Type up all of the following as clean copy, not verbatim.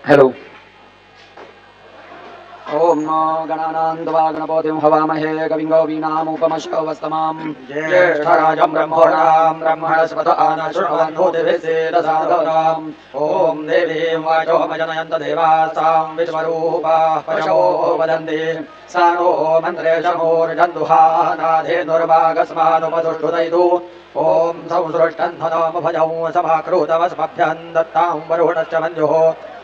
Hello. ओम गणानान्त्वा गणपतिं हवामहे कविं कवीनामुपमश्रवस्तमां ज्येष्ठराजं ब्रह्मणां ब्रह्मणस्पत आनशृण्वन्नोतिभिस्सेदसादनाम् ओम देवीं वाचोमजनयन्त देवास्तां विश्वरूपाः पशवो वदन्ति सा नो मन्त्रे शमूर्जन्दुहानाधेनुर्वागस्मानुपतुष्टुदयितु ओम संसृष्टन्धनामभजौ समाकृतवस्मभ्यं दत्तां वरुणश्च मञ्जुः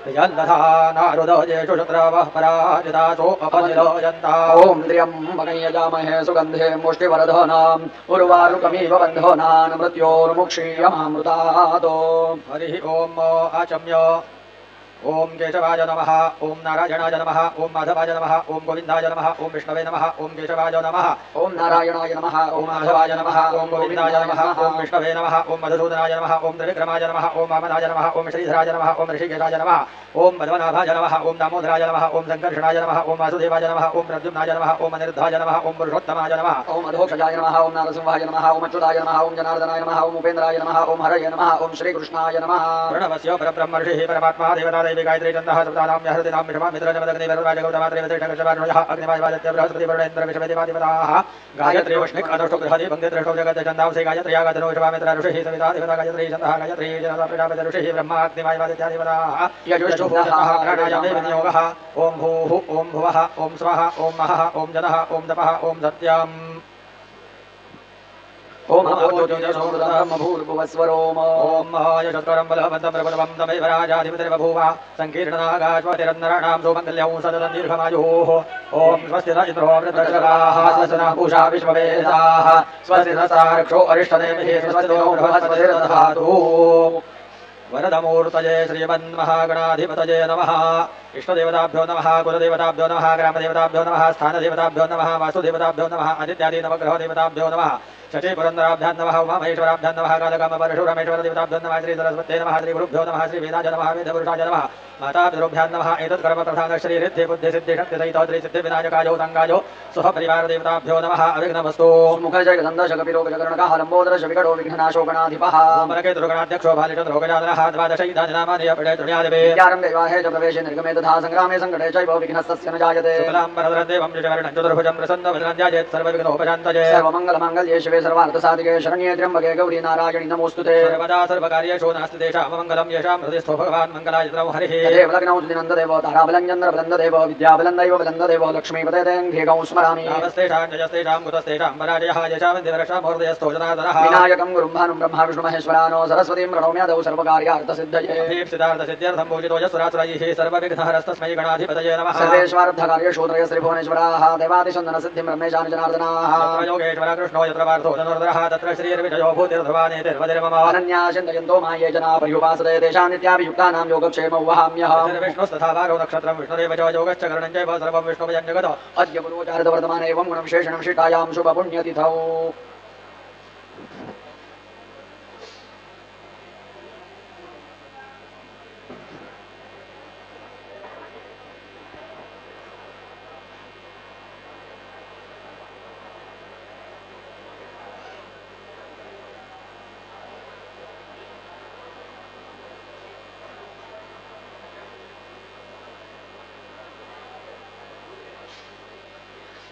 नारुदजेषु शत्रवः पराजितासो अपनिलोयन्ता ओम त्र्यम्बकं यजामहे सुगन्धे मुष्टिवर्धनाम् उर्वारुकमिव बन्धनान् मृत्योर्मुक्षीयमामृतात् हरिः ओम आचम्य ओम केशवाय नमः ओम नारायणाय नमः ओम माधवाय नमः ओम गोविंदाय नमः ओम विष्णवे नमः ओम केशवाय नमः ओम नारायणाय नमः ओम माधवाय नमः ओम गोविंदाय नमः ओम विष्णवे नमः ओम मधुसूदनाय नमः ओम त्रिविक्रमाय नमः ओम वामनाय नमः ओम श्रीधराय नमः ओम ऋषिकेशाय नमः ओम पद्मनाभाय नमः ओम दामोदराय नमः ओम संकर्षणाय नमः ओम वासुदेवाय नमः ओम प्रद्युम्नाय नमः ओम अनिरुद्धाय नमः ओम पुरुषोत्तमाय नमः ओम अधोक्षजाय नमः ओम नारसिंहाय नमः ओम अच्युताय नमः ओम जनार्दनाय नमः ओम उपेन्द्राय नमः ओम हरये नमः ओम श्रीकृष्णाय नमः प्रणवस्य परब्रह्म ऋषिः परमात्मा देवता दैवी गायत्री चन्दः सप्तानां यहृदिनां मिषमा मित्रजमदग्नि वरुणराजगौतमात्रेवतेष्ठकर्षवारुणः अग्निवायुवादित्य बृहस्पति वरुणेन्द्र विश्वदेवादिवताः गायत्री वष्णिक अदुष्टुगृहदि पंक्तिदृष्टौ जगद्दशन्दांसि गायत्री आगतनो विश्वामित्र ऋषिः सविता देवता गायत्री चन्दः गायत्री जनता प्रजापति ऋषिः ब्रह्मा अग्निवायुवादित्यादिवताः यजुष्टुभूतः प्राणायामे विनियोगः ओम भूः ओम भुवः ओम स्वः ओम महः ओम जनः ओम तपः ओम सत्यम् ओम भूर्भुवस्वरोम ओम महायशस्करं बलवन्तं प्रबलवं तमेव राजाधिपतिर्बभूव संकीर्तनागाश्वतिरन्नराणां सुमङ्गल्यं सततं दीर्घमायुः ओम स्वस्ति न इन्द्रो वृद्धश्रवाः स्वस्ति नः पूषा विश्ववेदाः स्वस्ति नस्तार्क्ष्यो अरिष्टनेमिः स्वस्ति नो बृहस्पतिर्दधातु वरदमूर्तये श्रीमन्महागणाधिपतये नमः इष्टदेवताभ्यो नमः कुलदेवताभ्यो नमः ग्रामदेवताभ्यो नमः स्थानदेवताभ्यो नमः वासुदेवताभ्यो नमः आदित्यादि नवग्रहदेवताभ्यो नमः शचीपुरन्दराभ्यां नमः उमामहेश्वराभ्यां नमः कालकामपरशुरामेश्वरदेवताभ्यो नमः श्रीसरस्वत्यै नमः श्रीगुरुभ्यो नमः श्रीवेदाय नमः वेदपुरुषाय नमः मातापितृभ्यां नमः एतत्कर्मप्रधान श्रीरिद्धि बुद्धिसिद्धिशक्तिसहितो श्रीसिद्धिविनायकायो तङ्गायो स्वपरिवारदेवताभ्यो नमः अविघ्नमस्तु मुखजगन्धशकपिरोगजकर्णकः लम्बोदरशविकटो विघ्ननाशो गणाधिपः ओमरकेतुर्गणाध्यक्षो भालिचन्द्रोगजाननः द्वादशैतानि नामानि अपडे तृण्यादिवे विद्यारम्भे विवाहे च प्रवेशे निर्गमे तथा संग्रामे सङ्कटे चैव विघ्नस्तस्य न जायते शुक्लाम्बरधरदेवं द्विजवर्णं चतुर्भुजं प्रसन्नवदनं ध्यायेत् सर्वविघ्नोपशान्तये सर्वमङ्गलमाङ्गल्ये शिवे सर्वार्थसाधिके शरण्ये त्र्यम्बके गौरी नारायणि नमोऽस्तुते सर्वदा सर्वकार्येषु नास्ति तेषां मङ्गलं येषां हृदिस्थो भगवान् मङ्गलायतनौ हरिः तदेव लग्नौ दिनन्ददेव ताराबलं चन्द्रबलन्ददेव विद्याबलन्दैव बलन्ददेव लक्ष्मीपतेङ्घ्रिगौ स्मरामि तावस्तेषां जयस्तेषां कुतस्तेषां पराजयः येषां दिवरक्षामहृदयस्थो जनार्दनः विनायकं गुरुं भानुं ब्रह्मा विष्णुमहेश्वरानो सरस्वतीं प्रणौम्यादौ सर्वकार्यार्थसिद्धये अभीप्सितार्थसिद्ध्यर्थं पूजितो यस्वरासुरैः सर्वविघ्नहरस्तस्मै गणाधिपतये नमः सर्वेश्वरार्थकार्येषु त्रयस्त्रिभुवनेश्वराः देवादिसन्दनसिद्धिं ब्रह्मेशानि जनार्दनाः तत्र योगेश्वर कृष्णो यत्र पार्थो धनुर्धरः तत्र श्रीर्विजयो भूतिर्ध्रुवानेतिर्वदिर्मम अनन्या चिन्तयन्तो माये जना पर्युपासते तेषां नित्याभियुक्तानां योगक्षेमौ वहाम्यहम् विष्णुस्तथा वारो नक्षत्रं विष्णुदेव च योगश्च करणं चैव सर्वं विष्णुभयं जगत् अद्य गुरुचारितवर्तमाने एवं गुणविशेषणं शिष्टायां शुभपुण्यतिथौ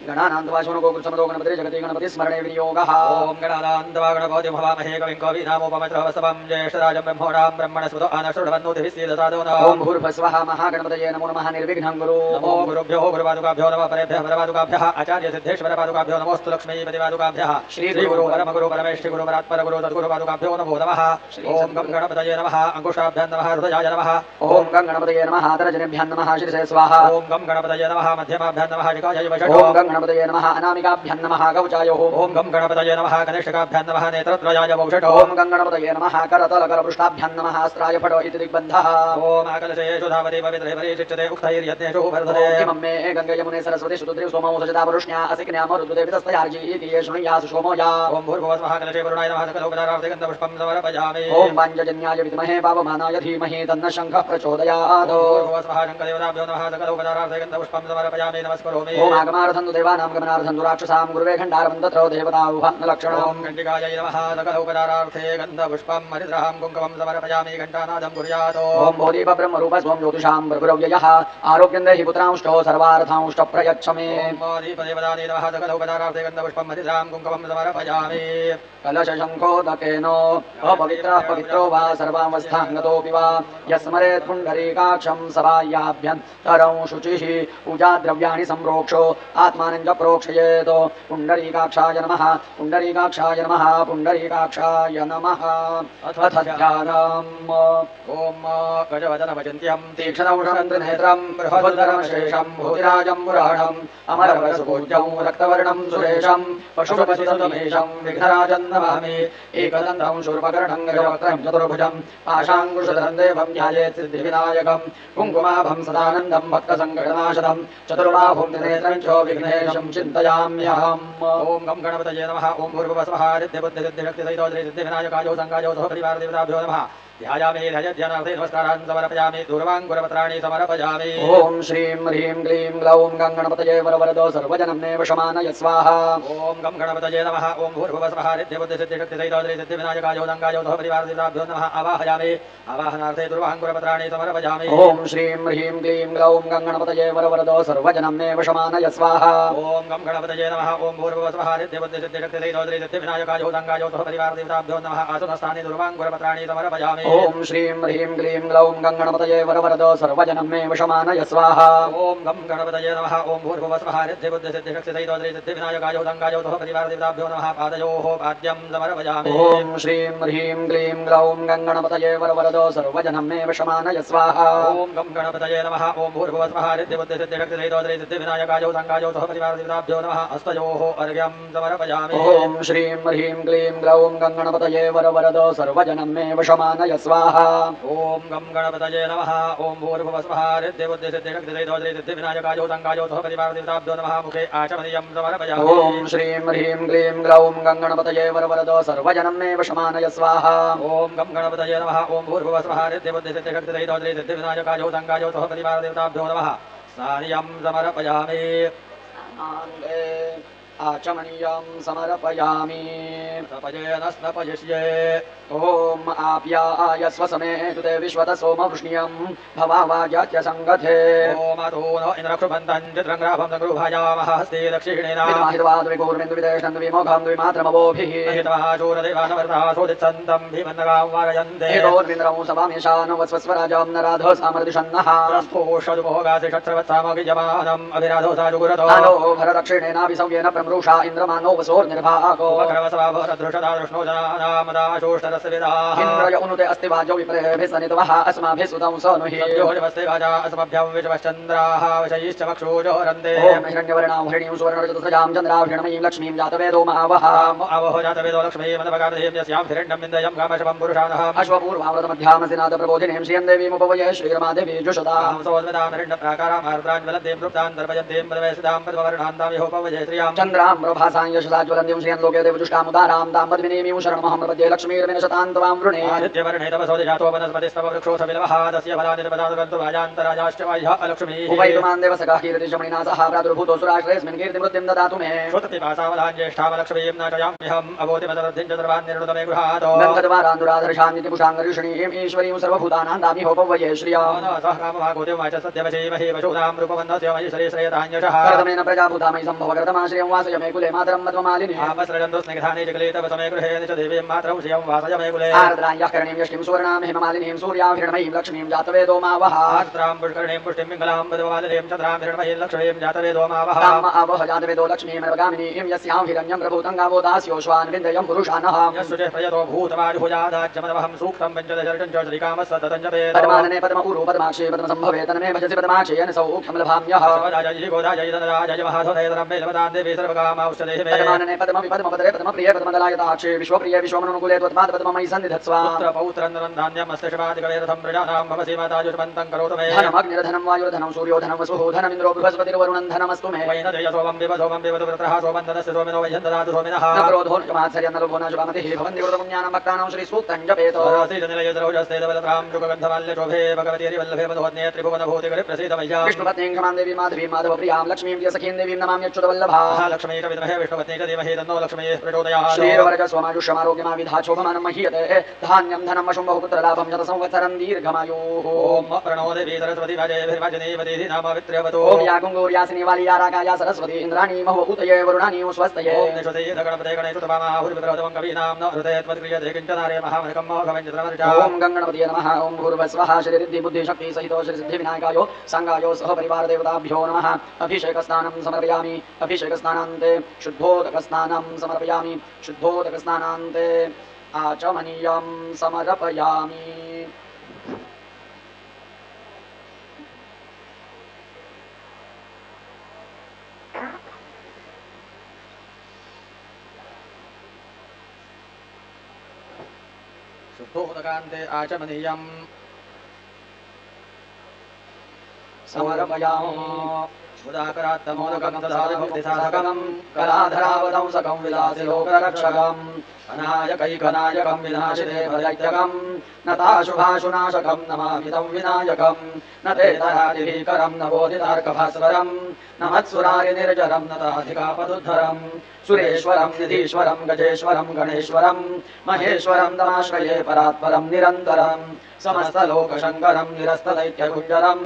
गणानान्त्वाशोनो गोकुलसमदो गणपति जगति गणपति स्मरणे विनियोगः ओम गणानान्त्वा गणपतिं हवामहे कविं कवीनामुपमश्रवस्तमं ज्येष्ठराजं ब्रह्मणां ब्रह्मणस्पतो आनशृण्वन्नोतिभिस्सीदसादनः ओम भूर्भुवस्वः महागणपतये नमो नमः निर्विघ्नं कुरु नमो गुरुभ्यो गुरुपादुकाभ्यो नमः परेभ्यः परपादुकाभ्यः आचार्यसिद्धेश्वरपादुकाभ्यो नमोऽस्तु लक्ष्मीपतिपादुकाभ्यः श्रीगुरु परमगुरु परमेष्ठि गुरु परात्परगुरु सद्गुरुपादुकाभ्यो नमो नमः ओम गं गणपतये नमः अंकुशाभ्यां नमः हृदयाय नमः ओम गं गणपतये नमः तर्जनेभ्यां नमः शिरसे स्वाहा ओम गं गणपतये नमः मध्यमाभ्यां नमः शिखायै वषटो ओम गं गणपतये नमः अनामिकाभ्यां नमः कवचायो ओम गं गणपतये नमः कनिष्ठकाभ्यां नमः नेत्रत्रयाय वौषटो ओम गं गणपतये नमः करतलकरपृष्ठाभ्यां नमः अस्त्राय फटो इति दिग्बन्धः ओम आकलशेषु धावति पवित्रे परिशिच्यते उक्तैर्यज्ञेषु वर्धते इमं मे गङ्गे यमुने सरस्वती सुतुद्रि सोमौ सचता वरुष्ण्या असिक्न्यामरुद्देवितस्तयार्जी शृणुयासु सोमोया ओम भूर्भुवस्वः कलशे वरुणाय नमः सकलोपचारार्थे गन्धपुष्पं समर्पयामि ओम पाञ्चजन्याय विद्महे पावमानाय धीमहि तन्नः शङ्खः प्रचोदयात् भूर्भुवस्वः शङ्खदेवताभ्यो नमः सकलोपचारार्थे गन्धपुष्पं समर्पयामि नमस्करोमि ओम आगमार्थं देवानां गमनार्थं दुराक्षसां गुरुवे खण्डारं तत्र देवताउपलक्षणं घण्टिकायै नमः सकलोपचारार्थे गन्धपुष्पं हरिद्रां कुङ्कुमं समर्पयामि घण्टानादं कुर्यात् ॐ भूदीपब्रह्मरूप स्वं ज्योतिषां प्रभुरव्ययः आरोग्यं देहि पुत्रांष्टो सर्वार्थांष्ट प्रयच्छ मे दीपदेवतानि नमः सकलोपचारार्थे गन्धपुष्पं हरिद्रां कुङ्कुमं समर्पयामि कलशशङ्खोदकेनो अपवित्रः पवित्रो वा सर्वावस्थां गतोऽपि वा यस्मरेत् पुण्डरीकाक्षं सभायाभ्यन्तरं शुचिः पूजाद्रव्याणि सम्प्रोक्षो आत्मानं च प्रोक्षयेत् पुण्डरीकाक्षाय नमः पुण्डरीकाक्षाय नमः पुण्डरीकाक्षाय नमः अथ ध्यानम् ॐ गजवदनमचिन्त्यं तीक्ष्णौषधनेत्रं बृहदरमशेषं भूतिराजं पुराणम् अमरवरसुपूज्यं रक्तवर्णं सुरेशं पशुपतिसुतमेशं विघ्नराजं नमामि एकदन्तं शूर्पकर्णं गजवक्त्रं चतुर्भुजं पाशाङ्कुशधरं देवं ध्यायेत् सिद्धिविनायकं कुङ्कुमाभं सदानन्दं भक्तसङ्कटनाशनं चतुर्बाहुं त्रिनेत्रं च विघ्नेशं चिन्तयाम्यहम् ॐ गं गणपतये नमः ॐ भूर्भुवस्वः सिद्धिबुद्धिसिद्धिशक्तिसहितो श्रीसिद्धिविनायकाय सङ्गायो परिवारदेवताभ्यो नमः ध्यायामि ध्यानार्थे नमस्कारान् समर्पयामि दूरवाङ्कुरपत्राणि समर्पयामि ॐ श्रीं ह्रीं क्लीं ग्लौं गङ्गणपतये वरवरदो सर्वजनं मे वशमानय स्वाहा ॐ गं गणपतये नमः ॐ भूर्भुवस्वः सिद्धिबुद्धिसिद्धिशक्तिसहितो श्रीसिद्धिविनायकाय सङ्गायो परिवारदेवताभ्यो नमः आवाहयामि आवाहनार्थे दूरवाङ्कुरपत्राणि समर्पयामि ॐ श्रीं ह्रीं क्लीं ग्लौं गङ्गणपतये वरवरदो सर्वजनं मे वशमानय स्वाहा ॐ गं गणपतये नमः ॐ भूर्भुवस्वः सिद्धिबुद्धिसिद्धिशक्तिसहितो श्रीसिद्धिविनायकाय सङ्गायो परिवारदेवताभ्यो नमः आसनस्थानि दूरवाङ्कुरपत्राणि समर्पयामि ॐ श्रीं ह्रीं क्लीं ग्लौं गङ्गणपतये वरवरदो सर्वजनं मे वशमानय स्वाहा ॐ गं गणपतये नमः ॐ भूर्भुवस्वः सिद्धिबुद्धिसिद्धिशक्तिसहितो श्रीसिद्धिविनायकाय सङ्गायो परिवारदेवताभ्यो नमः पादयोः पाद्यं समर्पयामि ॐ श्रीं ह्रीं क्लीं ग्लौं गङ्गणपतये वरवरदो सर्वजनं मे वशमानय स्वाहा ॐ गं गणपतये नमः ॐ भूर्भुवस्वः सिद्धिबुद्धिसिद्धिशक्तिसहितो श्रीसिद्धिविनायकाय सङ्गायो परिवारदेवताभ्यो नमः हस्तयोः अर्घ्यं समर्पयामि ॐ श्रीं ह्रीं क्लीं ग्लौं गङ्गणपतये वरवरदो सर्वजनं मे वशमानय स्वाहा ॐ गं गणपतये नमः ॐ भूर्भुवस्वः सिद्धिबुद्धिसिद्धिशक्तिसहितो श्रीसिद्धिविनायकाय सङ्गायो परिवारदेवताभ्यो नमः मुखे आचमनीयं समर्पयामि ॐ श्रीं ह्रीं क्लीं ग्लौं गङ्गणपतये वरवरदो सर्वजनं मे वशमानय स्वाहा ॐ गं गणपतये नमः ॐ भूर्भुवस्वः सिद्धिबुद्धिसिद्धिशक्तिसहितो श्रीसिद्धिविनायकाय सङ्गायो परिवारदेवताभ्यो नमः स्नानियं समर्पयामि आचमनीयं समर्पयामि तपयेन स्नपयिष्ये ॐ आप्याय स्वसमेतु ते विश्वत सोमवृष्ण्यं भवावाजात्य सङ्गथे ॐ अधूनो इन्द्रक्षुबन्धं चित्रङ्ग्राभं सङ्गृभायामः हस्ते दक्षिणेन विद्वाद्विगूर्मिन्दुविदेशं द्विमोघं द्विमात्रमवोभिः हितवः शूरदेवानवर्तः शोधिच्छन्तं भीमन्नगां वारयन्ते एतोर्विन्द्रं सभामेशानो वस्वस्वराजं नराधो सामर्दिषन्नः प्रस्फुषदुभोगासि षट्सवत्सामगिजमानम् अभिराधो साजुगुरतो आनो भरदक्षिणेनाभिसव्येन प्रमृषा इन्द्रमानो वसोर्निर्भाको वक्रवसवाभरदृषदा दृष्णो जनानामदाशोष्टरस्य विदाः इन्द्रय उनुते अस्ति वाजो विप्रेभिः सनितवः अस्माभिः सुतं सनुहि सद्योजवस्ते वाजा अस्मभ्यं विश्वश्चन्द्राः विषयिश्च मक्षूजोरन्ते ॐ हिरण्यवर्णां हरिणीं सुवर्णरजतस्रजां चन्द्राभिर्णमयीं लक्ष्मीं जातवेदो महावः आवहो जातवेदो लक्ष्मी मनपगामधेयं यस्यां हिरण्यं विन्दयं कामशवं पुरुषाणः अश्वपूर्वामृतमध्यामसिनाथ प्रबोधिनीं श्रियं देवीमुपवये श्रीरमादेवी जुषदा सोद्वदां हिरण्यप्राकारामार्द्रान् वलद्दें तृप्तां पदवयसिदां पद्मवर्णान्तां यहोपवये श्रियां चन्द्रां प्रभासां यशसा ज्वलन्तीं श्रियं लोके देवजुष्टामुदारां दां पद्मिनीमीं शरणमहं प्रपद्ये लक्ष्मीर्विनशतां त्वां वृणे आदित्यवर्णे तपसो जातो वनस्पतिस्तव वृक्षोऽथविलवः तस्य फलानि पदान्तु वाजान्तराजाश्च वाह्यः अलक्ष्मीः उपैतुमान् देवसखा कीर्तिशमणिना सह प्रादुर्भूतो सुराश्रयस्मिन् कीर्तिमृत्तिं ददातु मे श्रुततिपासावधान् ज्येष्ठामलक्ष्मीं नाटयाम्यहम् अवोतिमतरद्धिं च सर्वान् निर्णुत मे गृहात् गन्धद्वारान्दुराधर्षान्नितिपुषाङ्गरीषणीम् ईश्वरीं सर्वभूतानां दामि होपवये श्रियां सह कामभागोतिमाच सत्यवशीमहि वशूनां रूपवन्धस्य मयि श्रीश्रयतान्यशः करतमेन प्रजाभूतामयि सम्भवकृतमाश्रियं वासय मे कुले मातरं मध्वमालिनी आपस्रजन्तु स्निग्धानि च क्लेतव समे गृहे च देवीं मातरं श्रियं वासय मे कुले आर्द्रां करणीं यष्टिं सुवर्णां हेममालिनीं सूर्यां हिरण्मयीं लक्ष्मीं जातवेदो मावः आर्द्रां पुष्करणीं पुष्टिं पिङ्गलां पद्ममालिनीं चन्द्रां हिरण्मयीं लक्ष्मीं जातवेदो मावः ताम आवह जातवेदो लक्ष्मीं नवगामिनीं यस्यां हिरण्यं प्रभूतं गावो दास्योश्वान् विन्दयं पुरुषानः यस्सुचे प्रयतो भूतवाजुभुजादाज्यमदवहं सूक्तं पञ्चदशर्षं च श्रीकामस्य ततञ्जपेद पद्मानने पद्मपूरो पद्माक्षे पद्मसम्भवे तन्मे भजसि पद्माक्षेयन सौख्यं लभाम्यः सर्वदाजयि गोदाजयि धनराजयि महाधनयतरं मे लभदां देवी सर्व सर्वकामावश्यदेहि मे पद्मानने पद्मवि पद्मपदरे पद्मप्रिये पद्मदलायताक्षे विश्वप्रिये विश्वमनुकूले त्वत्पाद पद्ममयि सन्निधत्स्व पुत्र पौत्रन्दरं धान्यम् अस्ति शिवादिकवेरथं प्रजानां मम सीमातायुष्मन्तं करोतु मे धनमग्निर्धनं वायुर्धनं सूर्योधनं वसुः धनमिन्द्रो बृहस्पतिर्वरुणं धनमस्तु मे वैनदेयसोमं विवसोमं विवदुवृत्रः सोमं ददस्य सोमिनो वह्यं ददातु सोमिनः न क्रोधो न मात्सर्यं न लोभो न शुभामतिः भवन्ति वृतपुण्यानां भक्तानां श्रीसूक्तं जपेतो निलयद्रौजस्तेदबलत्रां युगगन्धमाल्यशोभे भगवती हरिवल्लभे मधोज्ञे त्रिभुवनभूतिकरे प्रसीदमय्या विष्णुपत्नीं क्षमां देवीं माधवीं माधवप्रियां लक्ष्मीं प्रियसखीं देवीं नमाम्यच्युतवल्लभाः लक्ष्मी च विद्महे विष्णुपत्नी च धीमहि तन्नो लक्ष्मीः प्रचोदयात् श्रीर्वर्गस्वमायुष्यमारोग्यमाविधाचोभमानं महीयते धान्यं धनं वशुं बहुपुत्रलाभं शतसंवत्सरं दीर्घमायुः ॐ प्रणो देवी सरस्वती भजेभिर्भजनीवती नाम वित्र्यवतु ॐ या गुङ्गूर्यासिनी वालिया रागाया सरस्वती इन्द्राणी महोभूतये वरुणानी स्वस्तये ॐ निषदे गणपते गणेशुतमाहुर्विप्रथमं कवीनां न हृदये त्वत्क्रियते किञ्चनारे महामहिकं मोघवञ्चत्रमर्चा ॐ गङ्गणपतये नमः ॐ भूर्भुवस्वः श्रीरिद्धिबुद्धिशक्तिसहितो श्रीसिद्धिविनायकायो साङ्गायो सह परिवारदेवताभ्यो नमः अभिषेकस्नानं समर्पयामि अभिषेकस्नानान्ते शुद्धोदकस्नानं समर्पयामि शुद्धोदकस्नानान्ते आचमनीयं समर्पयामि शुद्धोदकान्ते आचमनीयम् समर्पयामि उदाकरात्तमोदकं दधातिभक्तिसाधकं कलाधरावदंसकं विलासिलोकरक्षकम् अनायकैकनायकं विनाशिदेवदैत्यकं नताशुभाशुनाशकं नमामि तं विनायकं न ते तरादिभीकरं न बोधितार्कभास्वरं न मत्सुरारिनिर्जरं नताधिकापदुद्धरं सुरेश्वरं निधीश्वरं गजेश्वरं गणेश्वरं महेश्वरं तमाश्रये परात्परं निरन्तरं समस्तलोकशङ्करं निरस्तदैत्यगुञ्जरं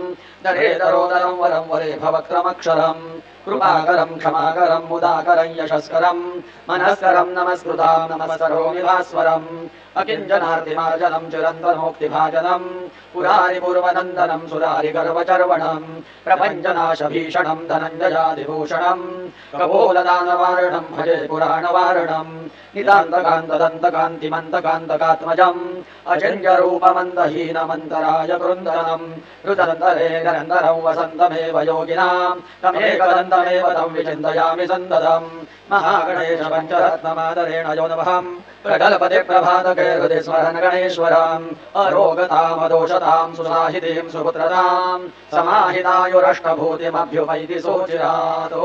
दरेदरोदरं वरं वरे भवक्त्रमक्षरं कृपाकरं क्षमाकरं मुदाकरं यशस्करं मनस्करं नमस्कृतां नमस्करोमि भास्वरम् अकिञ्चनार्तिमार्जनं चिरन्तनोक्तिभाजनं पुरारिपूर्वनन्दनं सुरारिगर्वचर्वणं प्रपञ्चनाशभीषणं धनञ्जयाधिभूषणं कपोलदानवारणं भजे पुराणवारणं नितान्तकान्तदन्तकान्तिमन्तकान्तकात्मजम् अचिन्त्यरूपमन्दहीनमन्तराय कृन्दनं रुदन्तरे निरन्तरं वसन्तमेव योगिनां तमेकदन्तमेव तं विचिन्तयामि सन्ददम् महागणेश पञ्चरत्नमादरेण यो नमः प्रकल्पते प्रभातके हृदि स्मरन् गणेश्वरम् अरोगतामदोषतां सुसाहितीं सुपुत्रतां समाहितायुरष्टभूतिमभ्युपैति सोचिरातो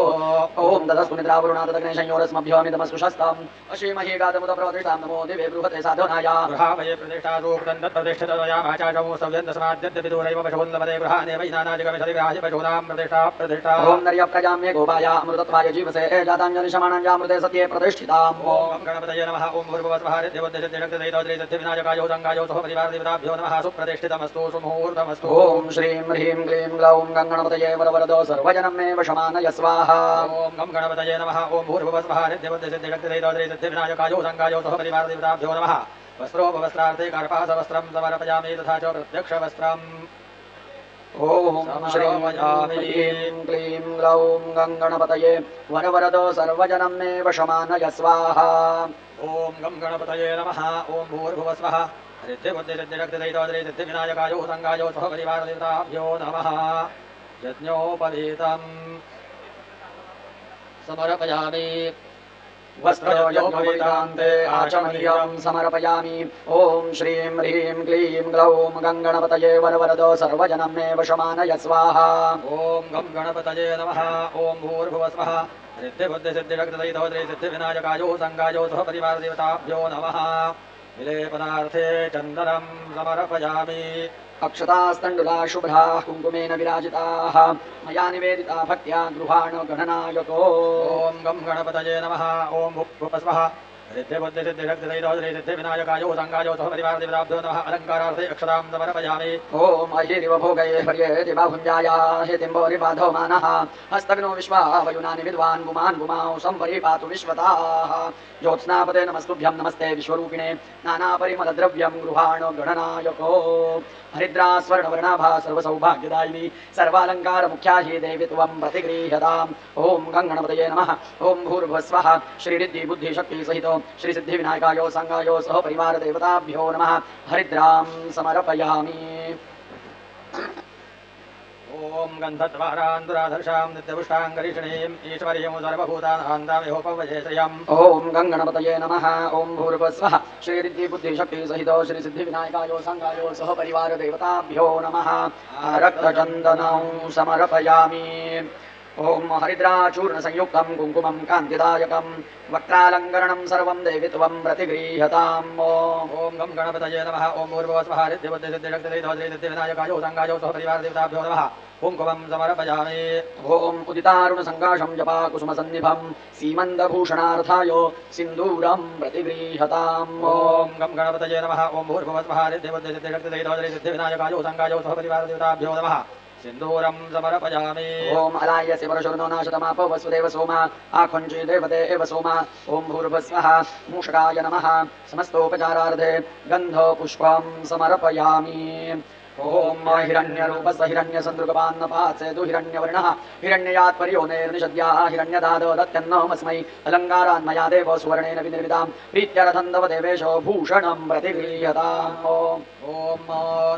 ॐ ददस्पुनिद्रावरुणादग्नेशयोरस्मभ्योऽमिदमस्पृशस्तम् अशीमहि गातमुद प्रवतिष्ठां नमो दिवे बृहते साधनाय गृहामये प्रतिष्ठारूपदन्तप्रतिष्ठितयामाचार्यमो सव्यन्तसमाद्यद्यविदूरैव पशुल्लपदे गृहाने वैनानादिकविशदिग्राहि पशूनां प्रतिष्ठा ॐ नर्य प्रजाम्ये गोपाय अमृतत्वाय जीवसे जाताञ्जलिशमाणाञ्जामृते सत्ये प्रतिष्ठिताम् ॐ गणपतये नमः ॐ भूर्भुवस्वः देवोद्देशद्धिविनायकायो सङ्गायो सह परिवारदेवताभ्यो नमः सुप्रतिष्ठितमस्तु सुमुहूर्तमस्तु ॐ श्रीं ह्रीं क्लीं ग्लौं गङ्गणपतये वरवरदो सर्वजनं मे वशमानय स्वाहा ॐ गं गणपतये नमः ॐ भूर्भुवस्वः देवोद्देशद्धिविनायकायो सङ्गायो सह परिवारदेवताभ्यो नमः वस्त्रोपवस्त्रार्थे कार्पासवस्त्रं समर्पयामि तथा च प्रत्यक्षवस्त्रम् ॐ श्रीं ह्रीं क्लीं ग्लौं गङ्गणपतये वरवरदो सर्वजनं मे वशमानय स्वाहा ॐ गं गणपतये नमः ॐ भूर्भुवस्वः सिद्धिबुद्धिसिद्धिशक्तिदैताद्रिसिद्धिविनायकायो सङ्गायो सह परिवारदेवताभ्यो नमः यज्ञोपवीतम् समर्पयामि वस्त्रयोपवीतान्ते आचमनीयं समर्पयामि ॐ श्रीं ह्रीं क्लीं ग्लौं गङ्गणपतये वरवरदो सर्वजनं मे वशमानय स्वाहा ॐ गं गणपतये नमः ॐ भूर्भुवस्वः सिद्धिबुद्धिसिद्धिशक्तिदैताद्रिसिद्धिविनायकायो सङ्गायो सह परिवारदेवताभ्यो नमः विलेपनार्थे चन्दनं समर्पयामि अक्षतास्तण्डुला शुभ्राः कुङ्कुमेन विराजिताः मया निवेदिता भक्त्या गृहाण गणनायको ॐ गं गणपतये नमः ॐ भूर्भुवस्वः सिद्धिबुद्धिसिद्धिशक्तिदैताद्रिसिद्धिविनायकायो सङ्गायो सह परिवारदेवताभ्यो नमः अलङ्कारार्थे अक्षतां समर्पयामि ॐ अहिरिव भोगये हर्येति बाहुञ्जाया हेतिम्बोरिबाधो मानः हस्तग्नो विश्वावयुनानि विद्वान् पुमान् पुमांः सम्परिपातु विश्वताः ज्योत्स्नापते नमस्तुभ्यं नमस्ते विश्वरूपिणे नानापरिमलद्रव्यं गृहाण गणनायको हरिद्रा स्वर्णवर्णाभा सर्वसौभाग्यदायिनी सर्वालङ्कारमुख्या हि देवी त्वं प्रतिगृह्यताम् ॐ गङ्गणपतये नमः ॐ भूर्भुवस्वः श्रीरिद्धिबुद्धिशक्तिसहितो श्रीसिद्धिविनायकायो सङ्गायो सह परिवारदेवताभ्यो नमः हरिद्रां समर्पयामि ॐ ॐ गन्धद्वारान्दुराधर्षां नित्यपुष्टाङ्गरीषणीम् ईश्वर्यं सर्वभूतानान्तामिहोपवजेश्रियम् ॐ गङ्गणपतये नमः ॐ भूर्भुवस्वः श्रीरिद्धिबुद्धिशक्तिसहितो श्रीसिद्धिविनायकायो सङ्गायो सह परिवारदेवताभ्यो नमः रक्तचन्दनं समर्पयामि ॐ हरिद्राचूर्णसंयुक्तं कुङ्कुमं कान्तिदायकं वक्त्रालङ्करणं सर्वं देवित्वं प्रतिगृह्यताम् ॐ गं गणपतये नमः ॐ भूर्भुवस्वः रिद्धिबुद्धिसिद्धिशक्तिसहितो सङ्गायो सह परिवारदेवताभ्यो नमः कुङ्कुमं समर्पयामि ॐ उदितारुणसङ्काशं जपा कुसुमसन्निभं सीमन्तभूषणार्थाय सिन्दूरं प्रतिगृह्यताम् ॐ गं गणपतये नमः ॐ भूर्भुवस्वः रिद्धिबुद्धिसिद्धिशक्तिसहितो सङ्गायो सह परिवारदेवताभ्यो नमः सिन्दूरं समर्पयामि ॐ अलायस्य परशुर्नो नाशतमापो वसुदेव सोमा आखुञ्ची देवते एव सोमा ॐ भूर्भुवस्वः मूषकाय नमः समस्तोपचारार्थे गन्धो पुष्पं समर्पयामि ॐ हिरण्यरूपस्य हिरण्यसन्दृगपान्नपात्सेतु हिरण्यवर्णः हिरण्ययात्पर्यो नैर्निषद्याः हिरण्यदादो दत्यन्नमस्मै अलङ्कारान् मया देवो सुवर्णेन विनिर्मितां प्रीत्यरथन्दव देवेशो भूषणं प्रतिगृह्यताम् ॐ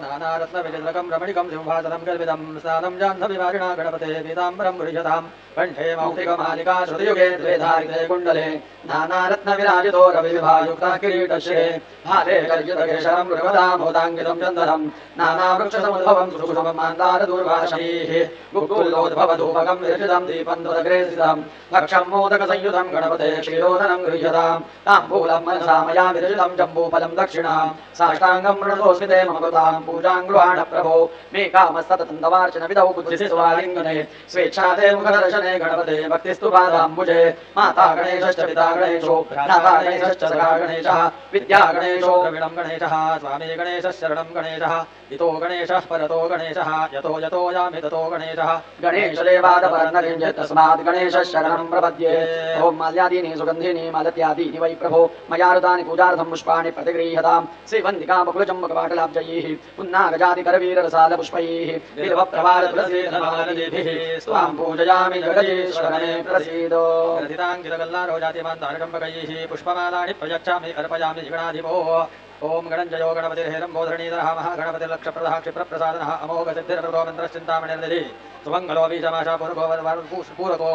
नानारत्नविचित्रकं रमणीकं सिंहासनं कल्पितं स्नानं जाह्नविवारिणा गणपते पीताम्बरं गृह्यतां कण्ठे मौक्तिकमालिका श्रुतियुगे द्वेधारिते कुण्डले नानारत्नविराजितो रविविभायुक्तः किरीटश्रे हाले कल्पितकेशरं मृगदामोदाङ्कितं चन्दनं नानावृक्षसमुद्भवं सुकुसुमं मान्दारदूर्वाशैः गुक्कुल्लोद्भवधूपकं विरचितं दीपं त्वदग्रे स्थितं भक्षं मोदकसंयुतं गणपते क्षीरोदनं गृह्यतां ताम्बूलं मनसा मया विरचितं जम्बूफलं दक्षिणां साष्टाङ्गं प्रणतोऽस्मि ते मम कृतां पूजां गृहाण प्रभो मे कामस्ततन्दवार्चन विदौ बुद्धिस्वालिङ्गने स्वेच्छा ते मुखदर्शने गणपते भक्तिस्तु पादाम्बुजे माता गणेशश्च पिता गणेशो भ्राता गणेशश्च सखा गणेशः विद्या गणेशो द्रविणं गणेशः स्वामी गणेशः शरणं गणेशः इतो गणेशः परतो गणेशः यतो यतो यामि ततो गणेशः गणेशदेवादपरन्नरिञ्जत् तस्मात् गणेशः शरणं प्रपद्ये ॐ माल्यादीनि सुगन्धिनि मालत्यादीनि वै प्रभो मया ऋतानि पूजार्थं पुष्पाणि प्रतिगृह्यतां श्रीवन्दिका बकुलचम्बकपाटलाब्जैः पुन्नागजातिकरवीररसालपुष्पैः बिल्वप्रवालतुलसीधमालदीभिः स्वां पूजयामि जगदीश्वरने प्रसीदो रथिताङ्कितकल्लारोजातिमान्तारचम्बकैः पुष्पमालानि प्रयच्छामि अर्पयामि गणाधिपो ॐ गणञ्जयो गणपतिर्हेरम्बोधरणीधरः महागणपतिर्लक्षप्रदः क्षिप्रप्रसादनः अमोघसिद्धिरप्रदो मन्त्रश्चिन्तामणिर्निधि सुमङ्गलो बीजमाशा पूरको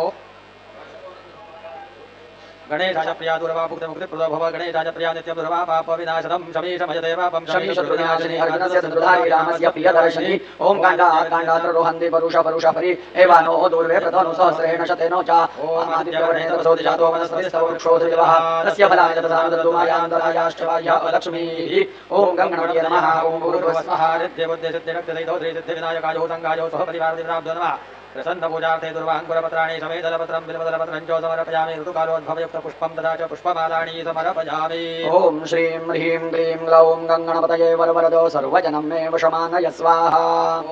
गणेशाय प्रिया दुर्वा भुक्तिमुक्तिप्रदो भव गणेशाय प्रिया नित्यं दुर्वा पापविनाशनं शमीशमयते पापं शमीशत्रुविनाशिनी अर्जुनस्य चतुर्धारी रामस्य प्रियदर्शनी ॐ काण्डात्काण्डात्ररोहन्ति परुषपरि एवानो दूर्वे प्रथनो सहस्रेण शतेनो च ॐ आदित्यवर्णेन प्रसोदिजातो वनस्पतिस्तव वृक्षोऽधिदेवः तस्य फलानि तथानुदद्दुमायान्तरायाश्च बाह्या लक्ष्मीः ॐ गङ्गणपतये नमः ॐ भूर्भुवस्वः रिद्धिबुद्धिसिद्धिरक्तिदयितो श्रीसिद्धिविनायकायो सङ्गायो सह परिवारदेवताभ्यो नमः प्रसन्नपूजार्थे दुर्वाङ्कुरपत्राणि समेतलपत्रं बिल्वदलपत्रं च समर्पयामि ऋतुकालोद्भवयुक्तपुष्पं तथा च पुष्पमालानि समर्पयामि ॐ श्रीं ह्रीं क्लीं ग्लौं गङ्गणपतये वरवरदो सर्वजनं मे वशमानय स्वाहा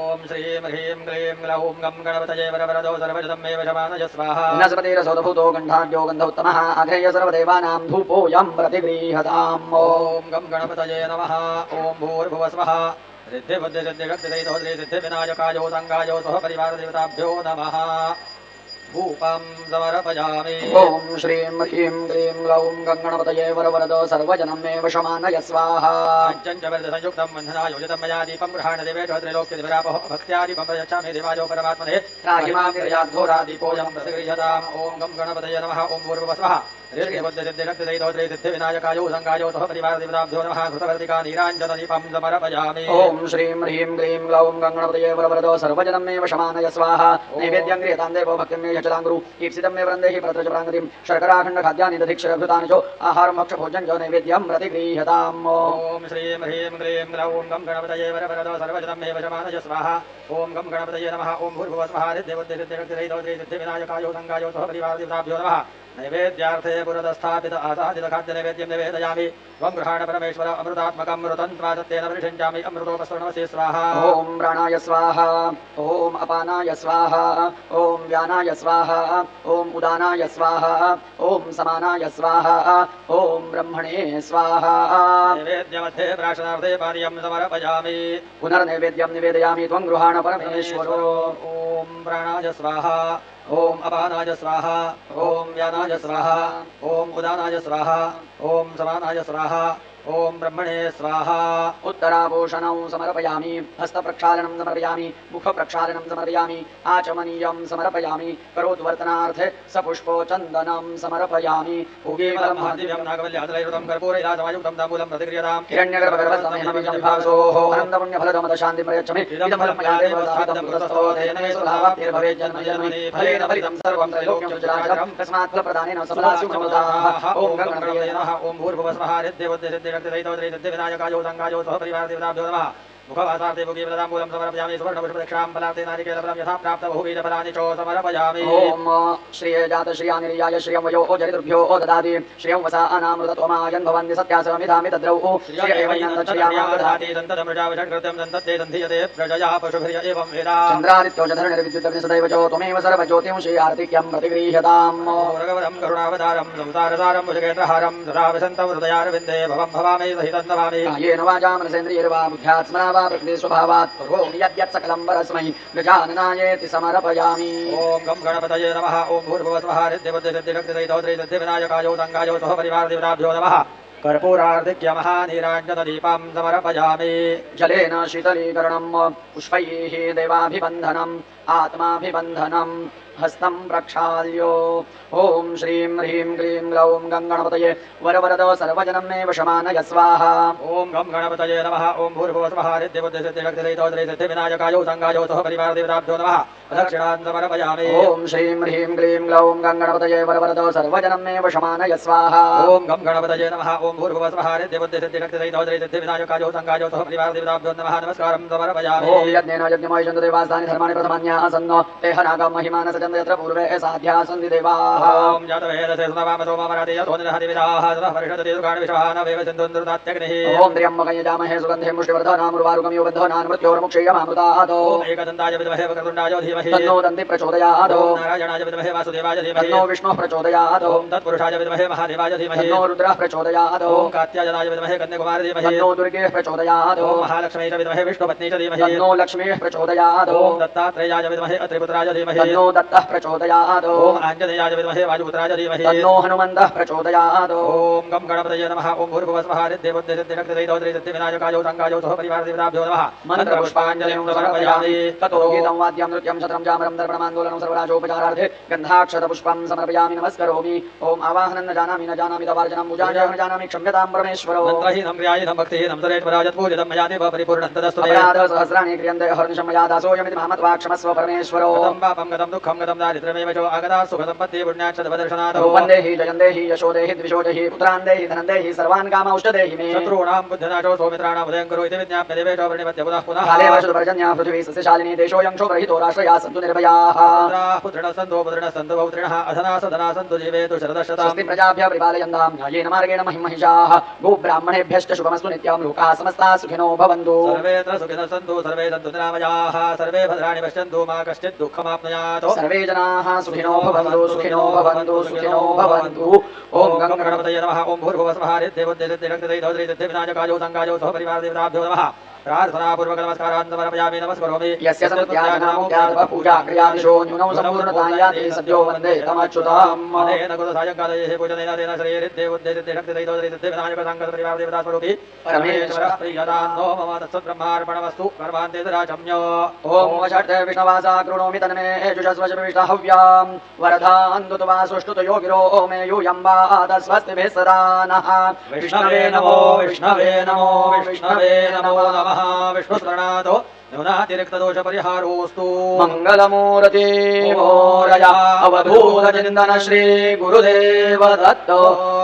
ॐ श्रीं ह्रीं क्लीं ग्लौं गणपतये वरवरदो सर्वजनं मे वशमानय स्वाहा विनस्पतिरसोदभूतो गन्धाढ्यो गन्धोत्तमः अघेय सर्वदेवानां धूपोऽयं प्रतिगृह्यताम् ॐ गणपतये नमः ॐ भूर्भुवस्वः रिद्धिबुद्धिसिद्धिशक्तिदयितो श्रीसिद्धिविनायकायो सङ्गायो सह परिवारदेवताभ्यो नमः धूपं समर्पयामि ॐ श्रीं ह्रीं क्लीं ग्लौं गङ्गणपतये वरवरदो सर्वजनं मे वशमानय स्वाहा संयुक्तं बन्धनायोजितं मया दीपं गृहाण देवेश त्रैलोक्यदिवरापः भक्त्यादीपं प्रयच्छामि देवायो परमात्मने त्राहिमाग्रयाद्धोरादीपोऽयं प्रतिगृह्यताम् ॐ गणपतये नमः ॐ भूर्भुवस्वः रिद्धिबुद्धिसिद्धिशक्तिदयितो श्रीसिद्धिविनायकायो सङ्गायो सह परिवारदेवताभ्यो नमः कृतवर्तिका नीराञ्जनदीपं समर्पयामि ॐ श्रीं ह्रीं क्लीं ग्लौं गङ्गणपतये वरवरदो सर्वजनं मे वशमानय स्वाहा नैवेद्यं क्रियतां देवो भक्तिं मे यचलाङ्गुरु ईप्सितं मे वृन्देहि परत्रच प्राङ्गतिं शर्कराखण्डखाद्यानि दधिक्षरभृतानि आहारं भक्षभोजनं च नैवेद्यं प्रतिगृह्यताम् ॐ श्रीं ह्रीं क्लीं ग्लौं गणपतये वरवरदो सर्वजनं मे वशमानय स्वाहा ॐ गणपतये नमः ॐ भूर्भुवस्वः रिद्धिबुद्धिसिद्धिरक्तिदयितो श्रीसिद्धिविनायकायो सङ्गायो सह परिवारदेवताभ्यो नमः नैवेद्यार्थे पुरतस्थापित आसादितखाद्यनैवेद्यं निवेदयामि त्वं गृहाण परमेश्वर अमृतात्मकं मृतं त्वादत्तेन परिषिञ्चामि अमृतोपस्वर्णमसि स्वाहा ॐ प्राणाय स्वाहा ॐ अपानाय स्वाहा ॐ व्यानाय स्वाहा ॐ उदानाय स्वाहा ॐ समानाय स्वाहा ॐ ब्रह्मणे स्वाहा नैवेद्यमध्ये प्राशनार्थे पानीयं समर्पयामि पुनर्नैवेद्यं निवेदयामि त्वं गृहाण परमेश्वरो ॐ प्राणाय स्वाहा ॐ अपानाय स्वाहा ॐ व्यानाय स्वाहा ॐ उदानाय स्वाहा ॐ समानाय स्वाहा ॐ ओम ब्रह्मणे स्वाहा उत्तराभूषणं समर्पयामि हस्तप्रक्षालनं समर्पयामि मुखप्रक्षालनं समर्पयामि आचमनीयं समर्पयामि करोद्वर्तनार्थे सपुष्पो चन्दनं समर्पयामि पूगीफलं महादिव्यं नागवल्यादलैरुतं कर्पूरैराजमायुक्तं ताम्बूलं प्रतिक्रियताम् हिरण्यगर्भगर्भसमयमविजनभासोः अनन्तपुण्यफलदमदशान्तिं प्रयच्छमि इदं फलं मया देव स्थापितं कृतस्थो तेन मे स्वभावाप्तिर्भवेत् जन्मजन्मनि फलेन फलितं सर्वं त्रैलोक्यं चराचरं तस्मात् फलप्रदानेन सफलासु प्रमुदाः ॐ गङ्गणपतये नमः ॐ भूर्भुवस्वः हरिद्देवद्देशक्तिरहितोद्रैतद्देविनायकायो सङ्गायो सह परिवारदेवताभ्यो नमः मुखवासार्थे भुगीफलताम्बूलं समर्पयामि सुवर्णपुष्पदक्षां फलार्थे नारिकेलफलं यथा प्राप्त बहुबीजफलानि च समर्पयामि ॐ श्रियजातश्रियानिर्याय श्रियं वयो जरितृभ्यो ददाति श्रियं वसानामृतत्वमायन् भवन्ति सत्यासमिधामि तद्रौ श्रिय एव ददाति दन्तदमृजावषट्कृत्यं दन्तद्दे दन्धीयते प्रजया पशुभिर्य एवं वेदा चन्द्रादित्यो च धरणिर्विद्युदग्नि सदैव च त्वमेव सर्वज्योतिंषि आर्तिक्यं प्रतिगृह्यताम् भगवतं करुणावतारं संसारसारं भुजगेन्द्रहारं सदा वसन्तं हृदयारविन्दे भवं भवामि सहितं नमामि येन वाचा मनसेन्द्रियैर्वा बुद्ध्यात्मना वा प्रकृतिस्वभावात् करोमि यद्यत् सकलं परस्मै गजाननायेति समर्पयामि ॐ गं गणपतये नमः ॐ भूर्भुवस्वः हरिद्देवद्देशक्तिरहितोद्रैतद्देविनायकायो सङ्गायो सह परिवारदेवताभ्यो नमः कर्पूरार्धिक्यमहानीराञ्जनदीपं समर्पयामि जलेन शीतलीकरणं पुष्पैः देवाभिबन्धनम् आत्माभिबन्धनम् हस्तं प्रक्षाल्यो ॐ श्रीं ह्रीं क्लीं ग्लौं गङ्गणपतये वरवरदो सर्वजनं मे वशमानय स्वाहा ॐ गं गणपतये नमः ॐ भूर्भुवस्वः हरिद्देवद्देशक्तिरहितोद्रैतद्देविनायकायो सङ्गायो सह परिवारदेवताभ्यो नमः प्रदक्षिणान् समर्पयामि ॐ श्रीं ह्रीं क्लीं ग्लौं गङ्गणपतये वरवरदो सर्वजनं मे वशमानय स्वाहा ॐ गं गणपतये नमः ॐ भूर्भुवस्वः हरिद्देवद्देशक्तिरहितोद्रैतद्देविनायकायो सङ्गायो सह परिवारदेवताभ्यो नमः नमस्कारं समर्पयामि ॐ यज्ञेन यज्ञमयजन्तु देवास्तानि धर्माणि प्रथमान्याः सन्नो तेह नागं महिमानस यत्र पूर्वे साध्या सन्ति देवाः ॐ जातवेदसे सुनवामसो ममरातेय सोनिरहदिविदाः सदः परिषदति दुर्गाणविषहानवेव सिन्धुन्दुर्दात्यग्निः ॐ त्र्यम्बकयजामहे सुगन्धे मुष्टिवर्धनामुर्वारुकमिव बन्धनान्मृत्योर्मुक्षयमामृतात् ॐ एकदन्ताय विद्महे वक्रतुण्डाय धीमहि तन्नो दन्ति प्रचोदयात् ॐ नारायणाय विद्महे वासुदेवाय धीमहि तन्नो विष्णुः प्रचोदयात् ॐ तत्पुरुषाय विद्महे महादेवाय धीमहि तन्नो रुद्रः प्रचोदयात् ॐ कात्यायनाय विद्महे कन्याकुमारी धीमहि तन्नो दुर्गेः प्रचोदयात् ॐ महालक्ष्मी च विद्महे विष्णुपत्नी च धीमहि तन्नो लक्ष्मीः प्रचोदयात् ॐ दत्तात्रेयाय विद्महे अत्रिपुत्राय धीमहि तन्नो दत्तः प्रचोदयात् ॐ आञ्जनेयाय विद्महे वायुपुत्राय धीमहि तन्नो हनुमन्तः प्रचोदयात् ॐ गं गणपतये नमः ॐ भूर्भुवस्वः हरिद्देवद्देशक्तिरहितोद्रैतद्देविनायकायो सङ्गायो सह परिवारदेवताभ्यो नमः मन्त्रपुष्पाञ्जलिं समर्पयामि ततो गीतं वाद्यं नृत्यं शत्रं चामरं दर्पणमान्दोलनं सर्वराजोपचारार्थे गन्धाक्षतपुष्पं समर्पयामि नमस्करोमि ॐ आवाहनं न जानामि तवार्जनं पूजां न जानामि क्षम्यतां परमेश्वरो मन्त्रहीनं क्रियाहीनं भक्तिहीनं सुरेश्वराजत् पूजितं मया देव परिपूर्णं तदस्तु मे अपराधसहस्राणि क्रियन्ते हर्निशं मया दासोऽयमिति मामत्वा क्षमस्व परमेश्वरो गतं पापं गतं दुःखं गतं दारिद्र्यमेव च आगता सुखसम्पत्तिः पुण्याक्षतपदर्शनात् रूपं देहि जयं देहि यशो देहि द्विषो देहि पुत्रान् देहि धनं देहि सर्वान् कामौष्ट देहि मे शत्रूणां बुद्धिनाशो सौमित्राणाम् उदयं करो इति विज्ञाप्य देवेश प्रणिपत्य पुनः पुनः काले वर्षदपर्जन्या पृथिवी सस्यशालिनी देशोऽयं क्षोभरहितो राष्ट्रया सन्तु निर्भयाः पुत्रिणः सन्तु पौत्रिणः अधना सधना सन्तु जीवेतु शरदशताम् स्वस्ति प्रजाभ्यः परिपालयन्तां न्यायेन मार्गेण महिषाः गोब्राह्मणेभ्यश्च शुभमस्तु नित्यं लोकाः समस्ताः सुखिनो भवन्तु सर्वेऽत्र सुखिनः सन्तु सर्वे सन्तु निरामयाः सर्वे भद्राणि पश्यन्तु मा कश्चित् दुःखमाप्नुयात् सर्वे जनाः सुखिनो भवन्तु सुखिनो भवन्तु सुखिनो भवन्तु ॐ गं गणपतये नमः ॐ भूर्भुवस्वः हरिद्देवद्देशक्तिरहितोद्रैतद्देविनायकायो सङ्गायो सह परिवारदेवताभ्यो नमः प्रार्थनापूर्वक नमस्कारान् समर्पयामि नमस्करोमि यस्य सत्यानामुद्यातव पूजा क्रियादिशो न्यूनं सम्पूर्णतायाति सद्यो वन्दे तमच्युताम् अनेन कुतो सायङ्कालये पूजनेन तेन श्रीहरिद्देवद्देशक्तिरहितोद्रैतद्देविनायकसङ्गपरिवारदेवतास्वरूपी परमेश्वरः प्रीयतान्नो मम तत्सद्ब्रह्मार्पणमस्तु कर्मान्ते राजम्यो ॐ वषट्ते विष्णवासा कृणोमि तन्मे जुषस्वशविष्टहव्याम् वरदान्तु तु वा सुष्ठुत योगिरो मे यूयं वा स्वस्तिभिः सदा नः विष्णवे नमो विष्णवे नमो विष्णवे नमो नमः विष्णुस्मरणातो न्यूनातिरिक्तदोषपरिहारोऽस्तु मङ्गलमूर्ति मोरया अवधूतचिन्तन श्री गुरुदेव दत्त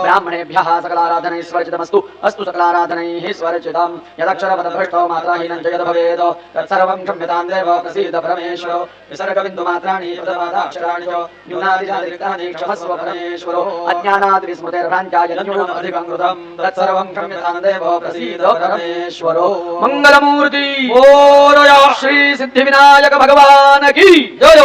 ब्राह्मणेभ्यः सकलाराधनैः स्वर्जितमस्तु अस्तु सकलाराधनैः स्वर्जितम् यदक्षरपदभ्रष्टो मात्राहीनं च यद् भवेत् तत्सर्वं क्षम्यतां देव प्रसीद परमेश्वरो विसर्गबिन्दुमात्राणि पदपादाक्षराणि च न्यूनातिरिक्तानि क्षमस्व परमेश्वरो अज्ञानात् विस्मृतेर्भ्रान्त्या यदन्यूनमधिकं कृतं तत्सर्वं क्षम्यतां देव प्रसीद परमेश्वरो मङ्गलमूर्ति श्री सिद्धिविनायक भगवान की जय।